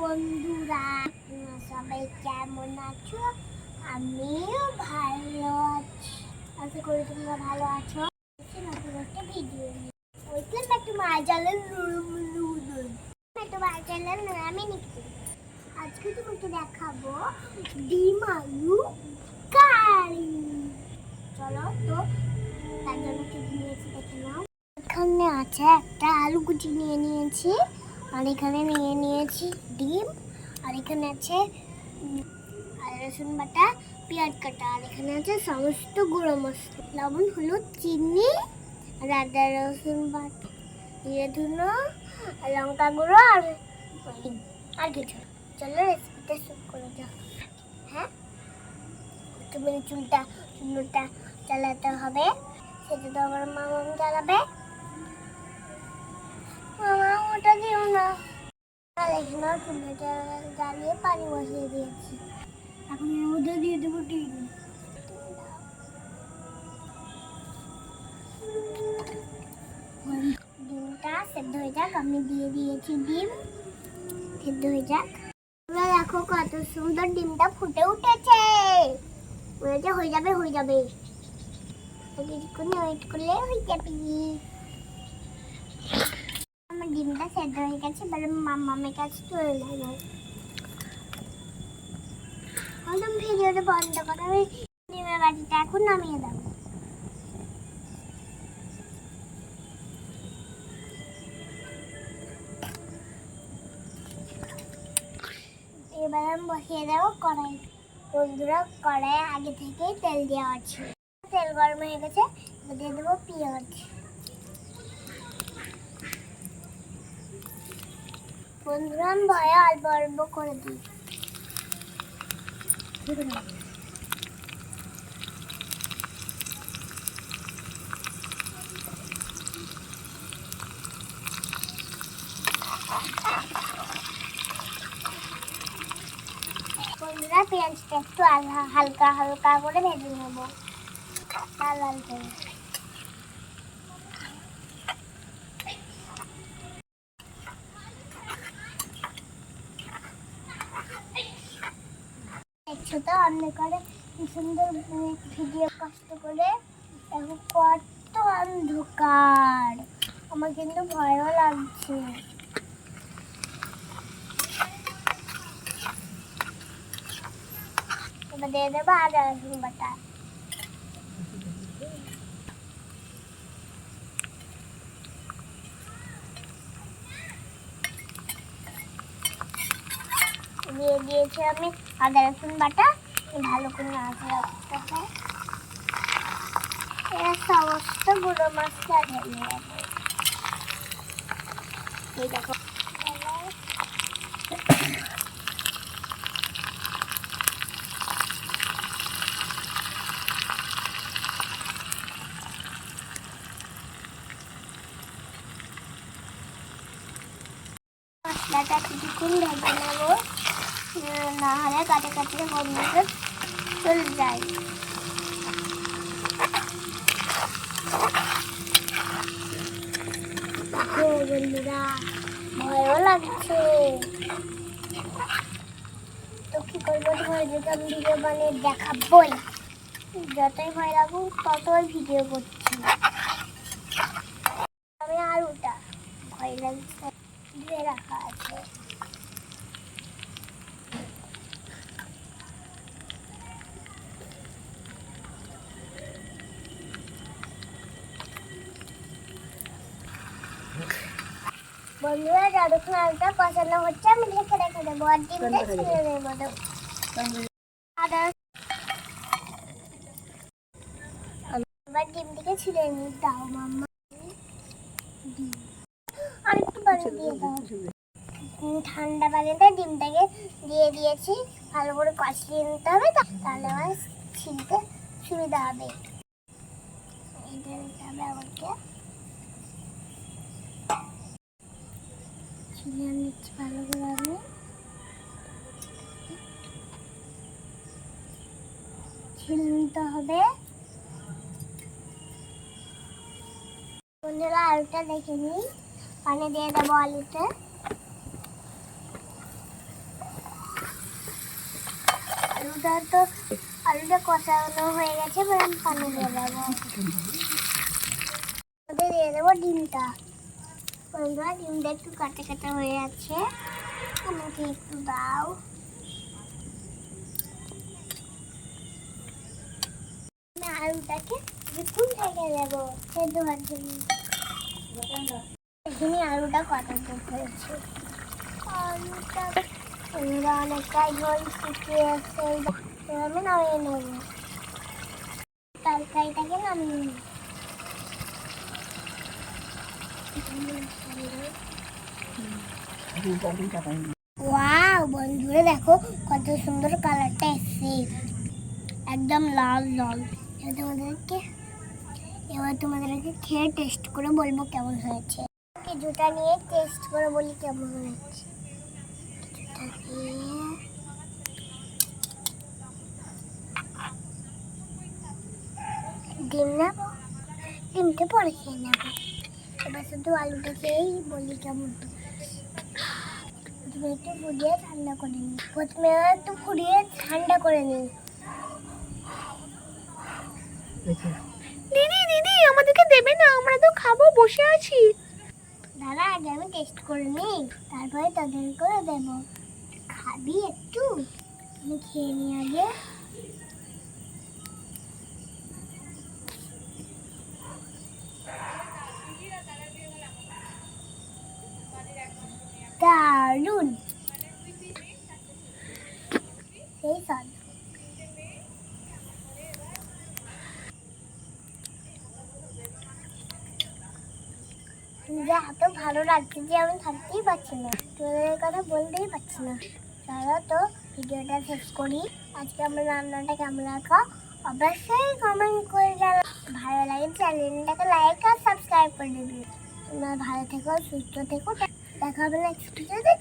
বন্ধুরা, সবাই কেমন আছো? আমিও ভালো আছি। আশা করি তোমরা ভালো আছো। নতুন একটা ভিডিও নিয়ে welcome back to my channel আমি নিকি। আজকে তোমাকে দেখাবো ডিম আলু কারি। চলো তো তার জন্য কি নিয়েছি দেখে নাও। এখানে আছে একটা আলু কুচি নিয়ে নিয়েছি, আর এখানে নিয়ে নিয়েছি ডিম, আর এখানে আছে রসুন বাটা, পেঁয়াজ কাটা, আর এখানে আছে সমস্ত গুঁড়ো মশলা, লবণ, হলুদ, চিনি, আর আদা রসুন বাটা, জিরে ধুনো, লঙ্কা গুঁড়ো, আর কিছু। চলো রেসিপিটা শুরু করে যাও। হ্যাঁ, তুমি চুলটা চালাতে হবে, সেটা তো আমার মামা চালাবে। মামা ওটা দিও না। আর এখানে চুলটা জ্বালিয়ে পানি বসিয়ে দিয়েছি। এখন এর মধ্যে দিয়ে দেবো ডিম। ডিমটা সেদ্ধ হয়ে যাক, আমি দিয়ে দিয়েছি ডিম, সেদ্ধ হয়ে যাক। তোমরা দেখো কত সুন্দর ডিমটা ফুটে উঠেছে। হয়ে যাবে কিছুক্ষণ ওয়েট করলে হয়ে যাবে। আমার ডিমটা সেদ্ধ হয়ে গেছে, এবার মামামের কাছে চলে যাবো। একদম ভিডিওটা বন্ধ করে আমি ডিমের বাটিটা এখন নামিয়ে দেবো। এবার আমি বসিয়ে দেবো কড়াই। বন্ধুরা, কড়াইয়ে আগে থেকেই তেল দেওয়া আছে। তেল গরম হয়ে গেছে, দিয়ে দেবো পেঁয়াজ। বন্ধুরা, আমি ভয়ে অল্প অল্প করে দিই। বন্ধুরা, পেঁয়াজটা একটু হালকা হালকা করে ভেজে নেব, লাল লাল করে। দেখছো তো অন্য করে কি সুন্দর ভিডিও কষ্ট করে। দেখো কত অন্ধকার, আমার কিন্তু ভয়ও লাগছে। এবার দিয়ে দেবো আদা রসুন বাটা। দিয়ে দিয়েছি আমি আদা রসুন বাটা, ভালো করে নাড়াচাড়া করতে হয়। এর সমস্ত গুঁড়ো মশলা ঢেলে দেবো। এই দেখো মশলাটা কিছুক্ষণ ভেজে নেবো, না হলে কাটে কাটলে গন্ধটা চলে যায়। বন্ধুরা, ভয়ও লাগছে, তো কি করবো? তোমার যদি আমি ভিডিও বানিয়ে দেখাবোই, যতই ভয় লাগুক ততই ভিডিও করছি। আমি আলুটা ভয় লাগছে ধুয়ে রাখা আছে। বন্ধুরা, যতক্ষণ আলুটা কষানো হচ্ছে আমি ঢেকে রেখে দেবো, আর ডিমটা ছিঁড়ে নেবো। এবার ডিমটিকে ছিঁড়ে নিই। দাও মাম্মা, আর একটু পানি দিয়ে দাও। ঠান্ডা পানিতে ডিমটাকে দিয়ে দিয়েছি, ভালো করে কষিয়ে নিতে হবে, তাহলে আমার ছিলতে সুবিধা হবে। এইটা নিতে হবে আমাকে, ছিলে নিচ্ছি ভালো করে। আমি ছিলে নিতে হবে। বন্ধুরা, আলুটা দেখে নিই, পানি দিয়ে দেবো আলুতে। আলুটা কষানো হয়ে গেছে, এবার আমি পানি দিয়ে দেবো। দিয়ে দেবো ডিমটা। বন্ধুরা ডিমটা একটু কাটা কাটা হয়ে আছে, আমাকে একটু দাও। আলুটাকে বিকুন থেকে দেবো সেদ্ধ হওয়ার জন্য। এখানে আলুটা কত হয়েছে, আলুটা অনেকটাই জল শুকিয়ে এসে আমি নামিয়ে নেব। তরকারিটাকে নামিয়ে নেব। ওয়াও বন্ধুরা দেখো কত সুন্দর কালারটা এসছে, একদম লাল লাল। এবার তোমাদেরকে খেয়ে টেস্ট করে বলবো কেমন হয়েছে। কিছুটা নিয়ে টেস্ট করে বলি কেমন হয়েছে। ডিম নেবো, ডিমটা পরে খেয়ে নেবো। এবার শুধু আলুটা খেয়েই বলি কেমন। প্রথমে একটু ফুটিয়ে ঠান্ডা করে নিই। দিদি দিদি আমাদেরকে দেবে না, আমরা তো খাবো, বসে আছি। দাদা আগে আমি টেস্ট করে নিই, তারপরে তাদের করে দেবো। খাবি একটু? আমি খেয়ে নিই আগে। দারুন, সেই স্বাদ। যা এত ভালো লাগছে যে আমি থাকতেই পারছি না, তোমাদের কথা বলতেই পারছি না। চলো তো ভিডিওটা শেষ করি। আজকে আমার রান্নাটা কেমন লাগলো অবশ্যই কমেন্ট করে জানাও। ভালো লাগে চ্যানেলটাকে লাইক আর সাবস্ক্রাইব করে দিবি। তোমরা ভালো থেকো, সুস্থ থেকো। দেখা হবে নেক্সট ভিডিওতে।